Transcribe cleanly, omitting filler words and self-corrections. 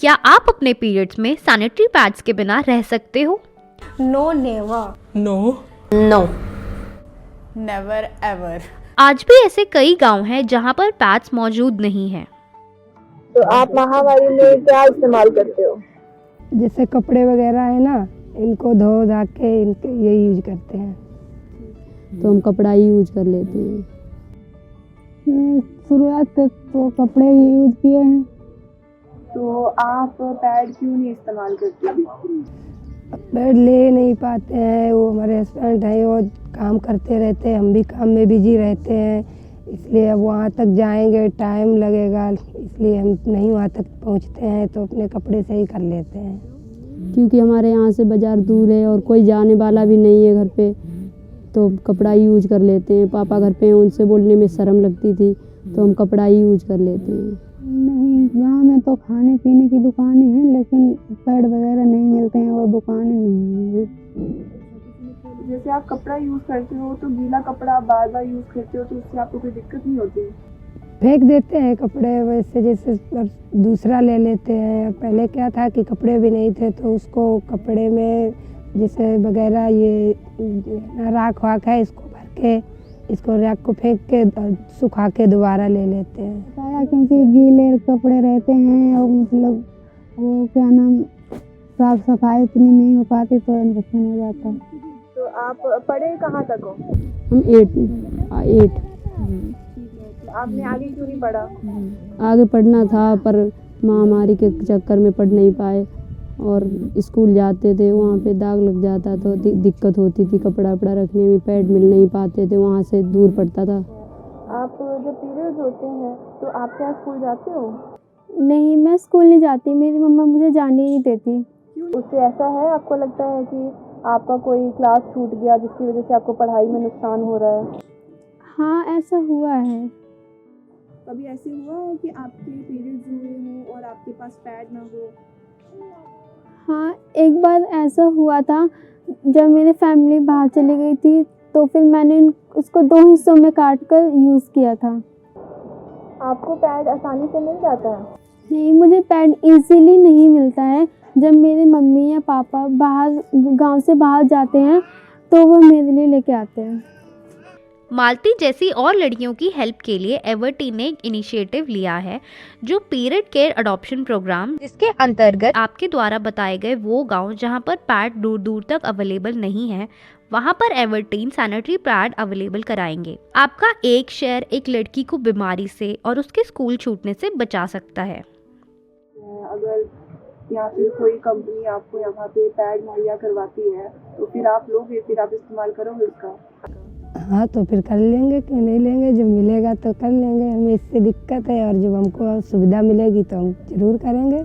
क्या आप अपने पीरियड्स में सैनिटरी पैड्स के बिना रह सकते हो? No never, no, never ever. आज भी ऐसे कई गांव हैं जहां पर पैड्स मौजूद नहीं हैं। तो आप महामारी में क्या इस्तेमाल करते हो? जैसे कपड़े वगैरह है ना, इनको धो धा के इनके ये यूज करते हैं। तो हम कपड़ा ही यूज कर लेते हैं। शुरुआत से तो कपड़े ही यूज किए हैं। तो आप पैड क्यों नहीं इस्तेमाल करते? पैड ले नहीं पाते हैं, वो हमारे हस्बैंड हैं, वो काम करते रहते हैं, हम भी काम में बिजी रहते हैं, इसलिए अब वहाँ तक जाएंगे टाइम लगेगा, इसलिए हम नहीं वहाँ तक पहुँचते हैं, तो अपने कपड़े से ही कर लेते हैं। क्योंकि हमारे यहाँ से बाज़ार दूर है और कोई जाने वाला भी नहीं है घर पे, तो कपड़ा ही यूज कर लेते हैं। पापा घर पे हैं, उनसे बोलने में शर्म लगती थी, तो हम कपड़ा ही यूज कर लेते हैं। नहीं, गाँव में तो खाने पीने की दुकानें हैं, लेकिन पैड वगैरह नहीं मिलते हैं और दुकानें नहीं हैं। जैसे आप कपड़ा यूज करते हो तो गीला कपड़ा आप बार बार यूज करते हो, तो उससे आपको कोई दिक्कत नहीं होती? फेंक देते हैं कपड़े, वैसे जैसे दूसरा ले लेते हैं। पहले क्या था कि कपड़े भी नहीं थे, तो उसको कपड़े में जैसे वगैरह ये राख वाख है, इसको भर के इसको राख को फेंक के सुखा के दोबारा ले लेते हैं। क्योंकि गीले कपड़े रहते हैं और मतलब वो क्या नाम साफ सफाई इतनी नहीं हो पाती, तो इन्फेक्शन हो जाता है। तो आप पढ़े कहाँ तक हो? हम 8 आपने आगे क्यों नहीं पढ़ा? आगे पढ़ना था, पर महामारी के चक्कर में पढ़ नहीं पाए, और स्कूल जाते थे वहाँ पे दाग लग जाता तो दिक्कत होती थी, कपड़ा वपड़ा रखने में पैड मिल नहीं पाते थे, वहाँ से दूर पड़ता था। आप जब पीरियड्स होते हैं तो आप क्या स्कूल जाते हो? नहीं, मैं स्कूल नहीं जाती, मेरी मम्मा मुझे जाने ही नहीं देती। उससे ऐसा है, आपको लगता है कि आपका कोई क्लास छूट गया जिसकी वजह से आपको पढ़ाई में नुकसान हो रहा है? हाँ, ऐसा हुआ है। कभी ऐसे हुआ है कि आपके पीरियड्स हुए हों और आपके पास पैड ना हो? हाँ, एक बार ऐसा हुआ था जब मेरी फैमिली बाहर चली गई थी, तो फिर मैंने उसको 2 हिस्सों में काट कर यूज़ किया था। आपको पैड आसानी से मिल जाता है? नहीं, मुझे पैड इजीली नहीं मिलता है। जब मेरी मम्मी या पापा बाहर गांव से बाहर जाते हैं तो वो मेरे लिए लेके आते हैं। मालती जैसी और लड़कियों की हेल्प के लिए एवर्टी ने एक इनिशिएटिव लिया है, जो पीरियड केयर अडॉप्शन प्रोग्राम, जिसके अंतर्गत आपके द्वारा बताए गए वो गांव जहां पर पैड दूर दूर तक अवेलेबल नहीं है, वहां पर एवर्टीन सैनिटरी पैड अवेलेबल कराएंगे। आपका एक शेयर एक लड़की को बीमारी से और उसके स्कूल छूटने से बचा सकता है। अगर या फिर कोई कंपनी आपको यहाँ पे पैड मुहैया करवाती है तो फिर आप लोगे, फिर आप इस्तेमाल करोगे उसका? हाँ, तो फिर कर लेंगे, क्यों नहीं लेंगे, जब मिलेगा तो कर लेंगे। हमें इससे दिक्कत है और जब हमको सुविधा मिलेगी तो हम जरूर करेंगे।